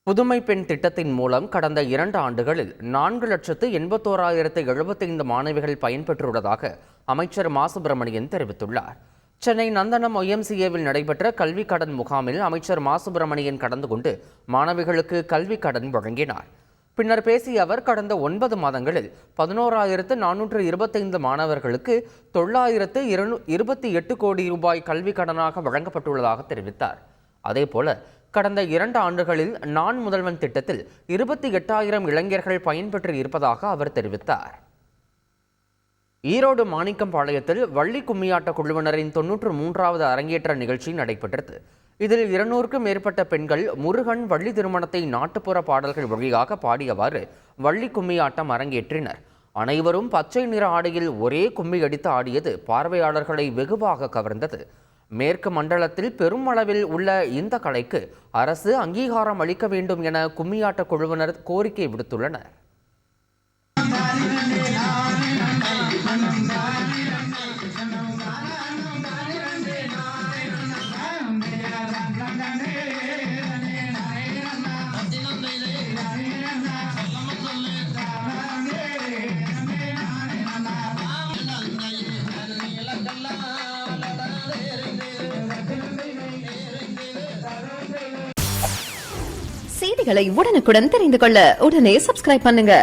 புதுமை பெண் திட்டத்தின் மூலம் கடந்த 2 ஆண்டுகளில் 4,81,075 மாணவிகள் பயன்பெற்றுள்ளதாக அமைச்சர் மா. சுப்பிரமணியன் தெரிவித்துள்ளார். சென்னை நந்தனம் YMCAவில் நடைபெற்ற கல்வி கடன் முகாமில் அமைச்சர் மா. சுப்பிரமணியன் கலந்து கொண்டு மாணவிகளுக்கு கல்வி கடன் வழங்கினார். பின்னர் பேசிய அவர், கடந்த 9 மாதங்களில் 11,425 மாணவர்களுக்கு 928 கோடி ரூபாய் கல்வி கடனாக வழங்கப்பட்டுள்ளதாக தெரிவித்தார். அதேபோல கடந்த 2 ஆண்டுகளில் நான் முதல்வன் திட்டத்தில் 28,000 இளைஞர்கள் பயன்பெற்று இருப்பதாக அவர் தெரிவித்தார். ஈரோடு மாணிக்கம்பாளையத்தில் வள்ளி கும்மியாட்ட குழுவினரின் 93வது அரங்கேற்ற நிகழ்ச்சி நடைபெற்றது. இதில் 200க்கும் மேற்பட்ட பெண்கள் முருகன் வள்ளி திருமணத்தை நாட்டுப்புற பாடல்கள் வழியாக பாடியவாறு வள்ளி கும்மியாட்டம் அரங்கேற்றினர். அனைவரும் பச்சை நிற ஆடையில் ஒரே கும்மி அடித்து ஆடியது பார்வையாளர்களை வெகுவாக கவர்ந்தது. மேற்கு மண்டலத்தில் பெரும் அளவில் உள்ள இந்த கலைக்கு அரசு அங்கீகாரம் அளிக்க வேண்டும் என கும்மியாட்ட குழுவினர் கோரிக்கை விடுத்துள்ளனர். செய்திகளை உடனுக்குடன் தெரிந்து கொள்ள உடனே சப்ஸ்கிரைப் பண்ணுங்க.